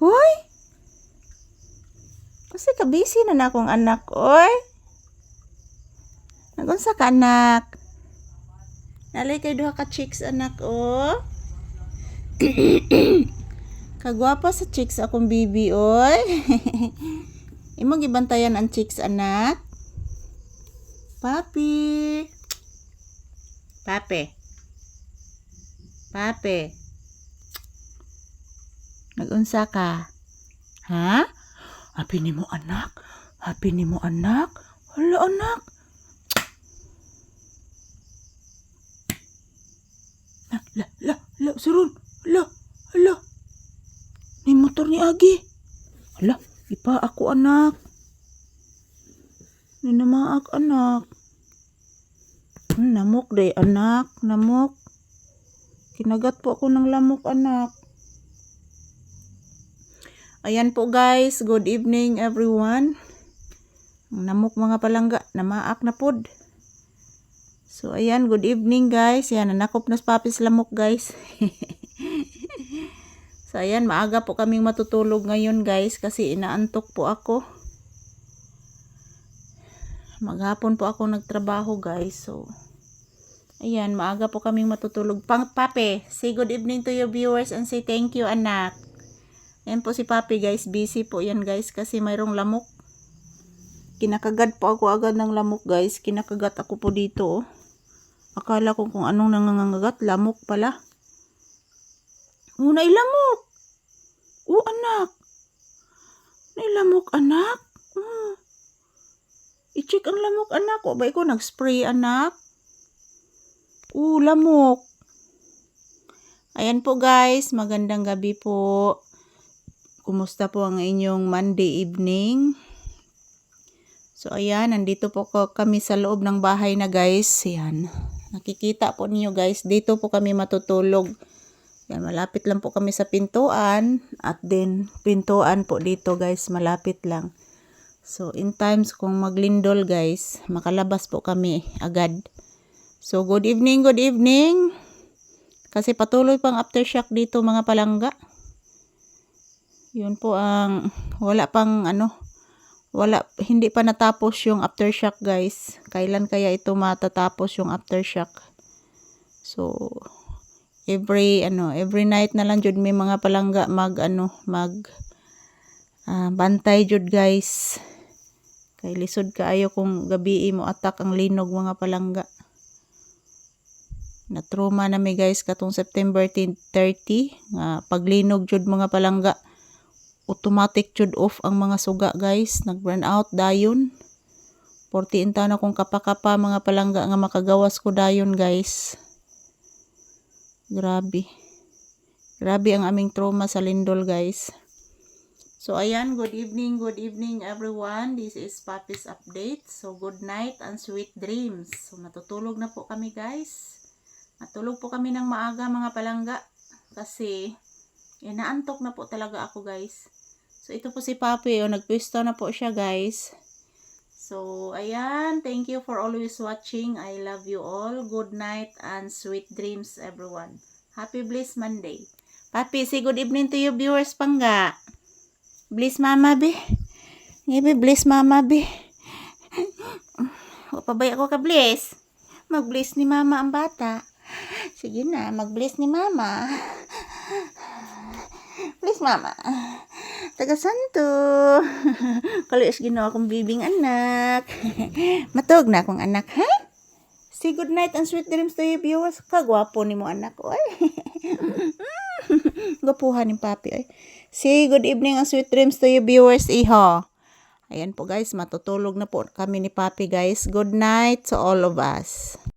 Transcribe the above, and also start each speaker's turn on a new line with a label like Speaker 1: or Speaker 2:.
Speaker 1: Hoy! Kasi ka-busy na akong anak, oy. Nagunsa ka, anak? Nalay kay duha ka chicks, anak, oh. Kagwapa sa chicks akong bibi, oy. Imong gibantayan ang chicks, anak. Papi. Pape. Pape. Nagunsa ka? Ha? Happy ni mo, anak? Happy ni mo, anak? Hala, anak. La, surun. Hala. May motor ni Agi. Hala, ipa ako, anak. Ninamaak, anak. Namok day, anak. Namok. Kinagat po ako ng lamok, anak. Ayan po, guys. Good evening, everyone. Namok mga palangga. Namaak na pod. So, ayan. Good evening, guys. Ayan, nanakop na papis lamok, guys. So, ayan. Maaga po kaming matutulog ngayon, guys. Kasi inaantok po ako. Maghapon po ako nagtrabaho, guys. So, ayan. Maaga po kaming matutulog. Pape, say good evening to your viewers and say thank you, anak. Ayan po si Papi, guys. Busy po yan, guys. Kasi mayroong lamok. Kinakagat po ako agad ng lamok, guys. Kinakagat ako po dito, oh. Akala ko kung anong nangangagat. Lamok pala. Oh, nailamok. Oh, anak. Nailamok, anak. I-check ang lamok, anak. O ba ko nag-spray, anak? Oh, lamok. Ayan po, guys. Magandang gabi po. Kumusta po ang inyong Monday evening? So, ayan. Nandito po kami sa loob ng bahay na, guys. Ayan. Nakikita po niyo, guys. Dito po kami matutulog. Ayan. Malapit lang po kami sa pintuan. At then, pintuan po dito, guys. Malapit lang. So, in times kung maglindol, guys, makalabas po kami agad. So, good evening, good evening. Kasi patuloy pang aftershock dito, mga palangga. Yun po ang hindi pa natapos yung aftershock, guys. Kailan kaya ito matatapos yung aftershock? So every night na lang jud may mga palangga bantay jud, guys. Kay lisod kaayo kung gabi mo attack ang linog, mga palangga. Na trauma na mi, guys, katong September 30 nga paglinog jud, mga palangga. Automatic jud off ang mga suga, guys. Nag-burn out dayon. 40 taon akong kapakapa, mga palangga, nga makagawas ko dayon, guys. Grabe. Grabe ang aming trauma sa lindol, guys. So, ayan. Good evening, everyone. This is Papi's update. So, good night and sweet dreams. So, matutulog na po kami, guys. Matulog po kami ng maaga, mga palangga. Kasi, naantok na po talaga ako, guys. So, ito po si Papi. Nagpwesto na po siya, guys. So, ayan. Thank you for always watching. I love you all. Good night and sweet dreams, everyone. Happy Bliss Monday. Papi, say good evening to your viewers, pangga. Bliss mama, be. Ngayon, bliss mama, be. O, pabay ako ka, bliss. Mag-bliss ni mama ang bata. Sige na, mag-bliss ni mama. Bliss mama. Taga santo. Kalis ginawa akong bibing anak. Matog na akong anak, ha? Say good night and sweet dreams to your viewers. Kagwapo ni mo, anak. Oy. Gapuhan ni Papi, oy. Say good evening and sweet dreams to your viewers, iho. Ayan po, guys. Matutulog na po kami ni Papi, guys. Good night to all of us.